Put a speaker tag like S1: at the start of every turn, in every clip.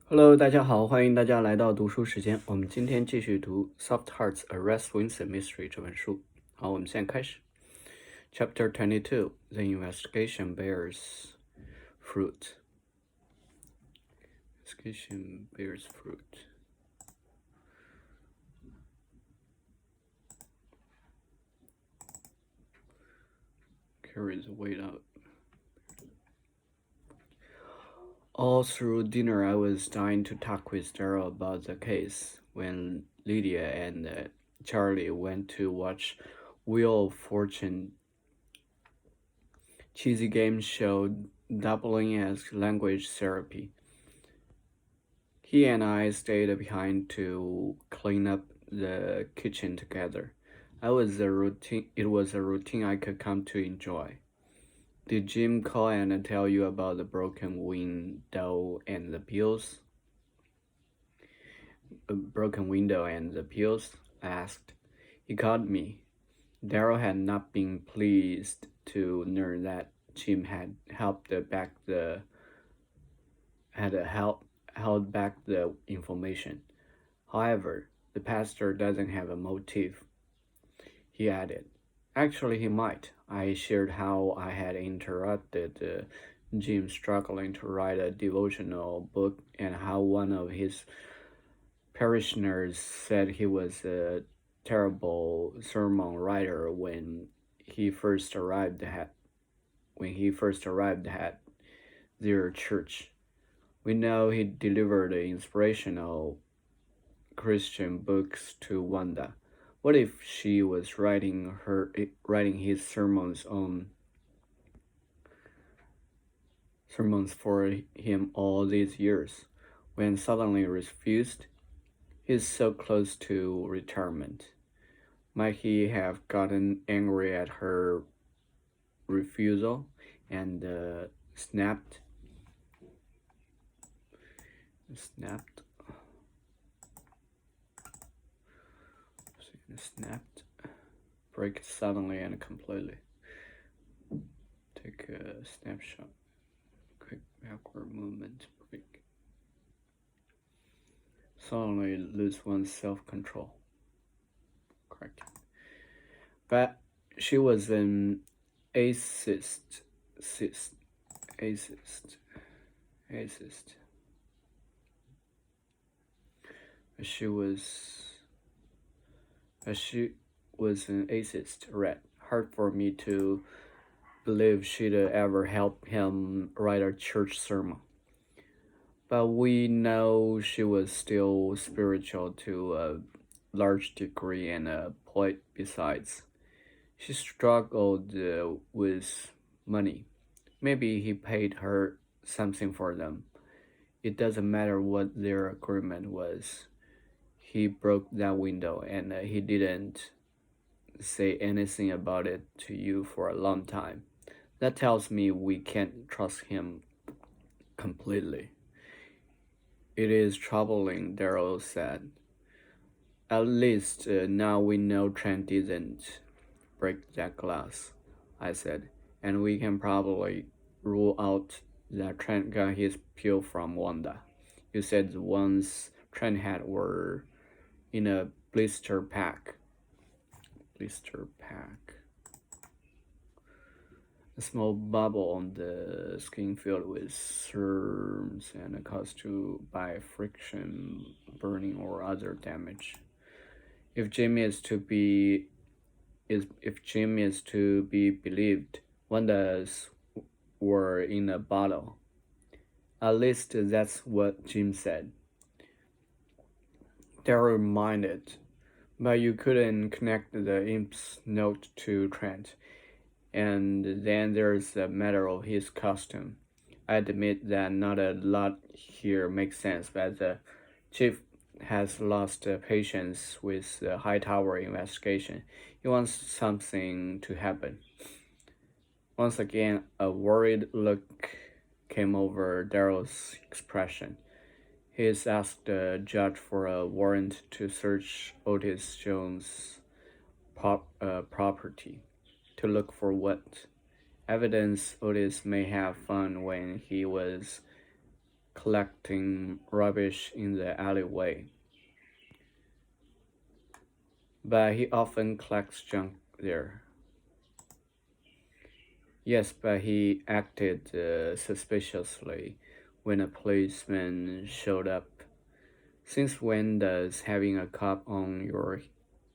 S1: Hello，大家好，欢迎大家来到读书时间。我们今天继续读《Soft Hearts: A Rett Swinson Mystery》这本书。好，我们现在开始。Chapter 22: The Investigation Bears Fruit. Investigation bears fruit. Carries the weight out. All through dinner, I was dying to talk with Daryl about the case. When Lydia and Charlie went to watch Wheel of Fortune cheesy game show doubling as language therapy, he and I stayed behind to clean up the kitchen together. It was a routine I could come to enjoy. Did Jim call and tell you about the broken window and the pills? I asked. He called me. Daryl had not been pleased to learn that Jim had held back the information. However, the pastor doesn't have a motive, he added. Actually, he might. I shared how I had interrupted Jim struggling to write a devotional book and how one of his parishioners said he was a terrible sermon writer when he first arrived at their church. We know he delivered inspirational Christian books to Wanda. What if she was writing his sermons for him all these years, when suddenly refused? He's so close to retirement. Might he have gotten angry at her refusal and snapped? Break suddenly and completely. Take a snapshot. Quick backward movement. Break. Suddenly lose one's self-control. Correct. But she was an atheist. She was an atheist, Rett. Hard for me to believe she'd ever help him write a church sermon. But we know she was still spiritual to a large degree and a poet besides. She struggled with money. Maybe he paid her something for them. It doesn't matter what their agreement was. He broke that window and he didn't say anything about it to you for a long time. That tells me we can't trust him completely. It is troubling, Daryl said. At least now we know Trent didn't break that glass, I said, and we can probably rule out that Trent got his pill from Wanda. You said the ones Trent had were in a blister pack. A small bubble on the skin filled with germs and caused by friction, burning, or other damage. If Jim is to be believed, Wanda's were in a bottle. At least that's what Jim said. Daryl reminded, but you couldn't connect the imp's note to Trent. And then there's the matter of his costume. I admit that not a lot here makes sense, but the chief has lost patience with the Hightower investigation. He wants something to happen. Once again, a worried look came over Daryl's expression. He asked the judge for a warrant to search Otis Jones' property. To look for what? Evidence Otis may have found when he was collecting rubbish in the alleyway. But he often collects junk there. Yes, but he acted suspiciously when a policeman showed up. Since when does having a cop on your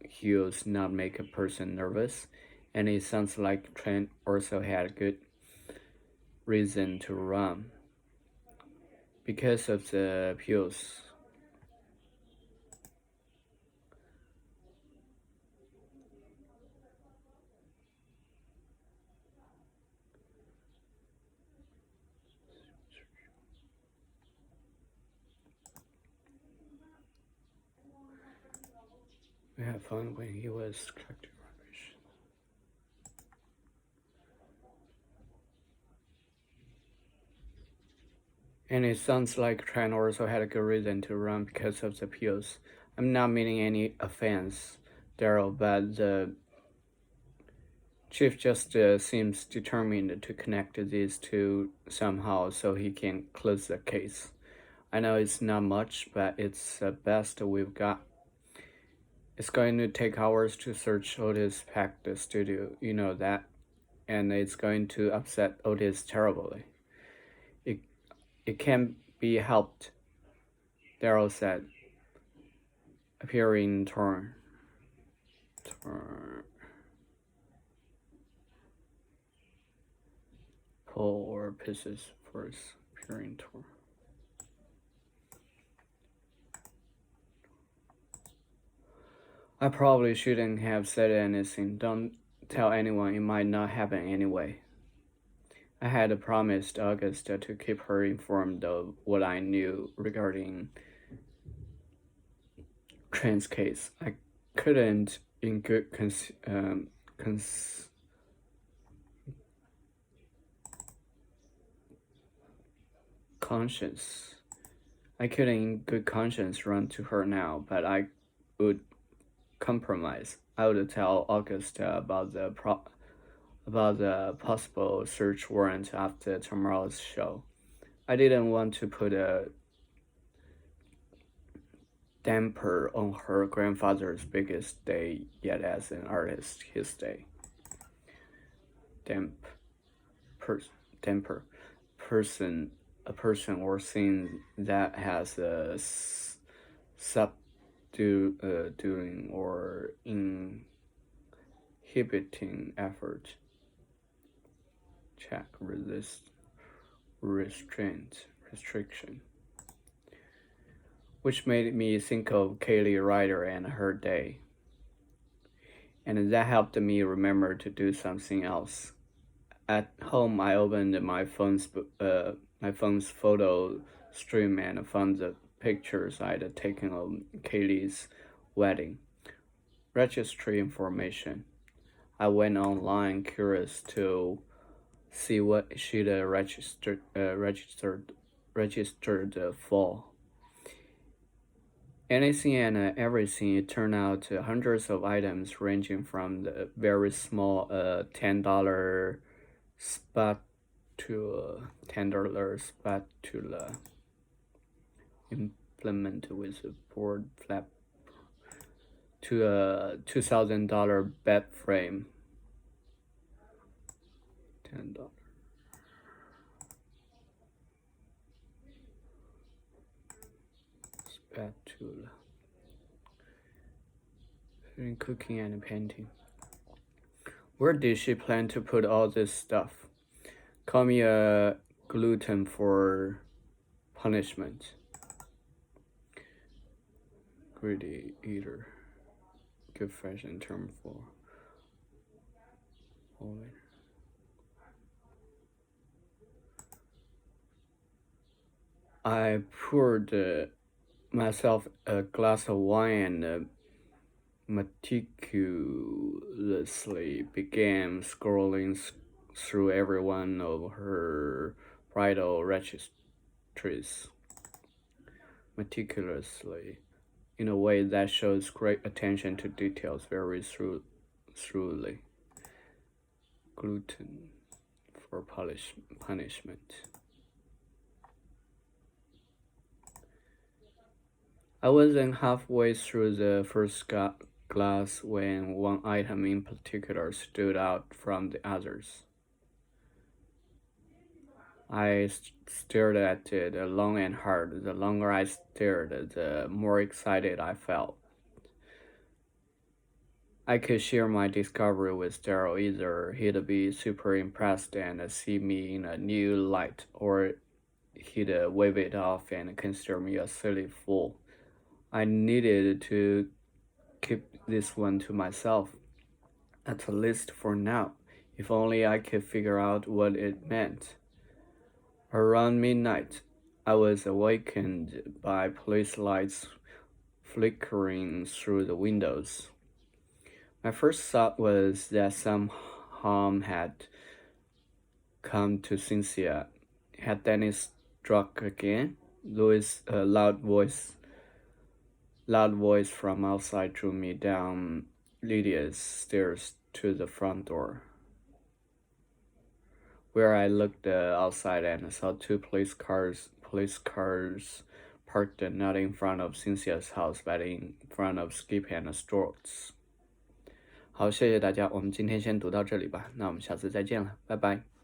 S1: heels not make a person nervous? And it sounds like Trent also had good reason to run because of the pills. We had fun when he was collecting rubbish. And it sounds like Trent also had a good reason to run because of the pills. I'm not meaning any offense, Daryl, but the chief just seems determined to connect these two somehow so he can close the case. I know it's not much, but it's the best we've got. It's going to take hours to search Otis' packed studio, you know that, and it's going to upset Otis terribly. It, it can't be helped, Daryl said, appearing torn. Pull or pieces first, appearing torn. I probably shouldn't have said anything. Don't tell anyone, it might not happen anyway. I had promised Augusta to keep her informed of what I knew regarding Trent's case. I couldn't, in good conscience, I couldn't in good conscience run to her now, but I would compromise. I would tell Augusta about the possible search warrant after tomorrow's show. I didn't want to put a damper on her grandfather's biggest day yet as an artist, his day. Damper. A person or thing that has a subduing or inhibiting effort. Check, restriction. Which made me think of Kaylee Ryder and her day. And that helped me remember to do something else. At home, I opened my phone's photo stream and found the pictures I'd taken of Kaylee's wedding. Registry information. I went online curious to see what she'd registered for. Anything and everything, it turned out to hundreds of items ranging from the very small $10 spatula implement with a board flap to a $2,000 bed frame. $10. Spatula. In cooking and painting. Where did she plan to put all this stuff? Call me a glutton for punishment. Greedy eater. Good fashion term for woman. I poured myself a glass of wine and meticulously began scrolling through every one of her bridal registries. Meticulously, in a way that shows great attention to details, very thoroughly. Gluten for punishment. I wasn't halfway through the first glass when one item in particular stood out from the others. I stared at it long and hard. The longer I stared, the more excited I felt. I could share my discovery with Daryl. Either he'd be super impressed and see me in a new light, or he'd wave it off and consider me a silly fool. I needed to keep this one to myself, at least for now. If only I could figure out what it meant. Around midnight, I was awakened by police lights flickering through the windows. My first thought was that some harm had come to Cynthia. Had Dennis struck again? Louis' loud voice from outside drew me down Lydia's stairs to the front door, where I looked outside and saw two police cars parked not in front of Cynthia's house, but in front of Skip and Stuart's.好，谢谢大家，我们今天先读到这里吧，那我们下次再见了，拜拜。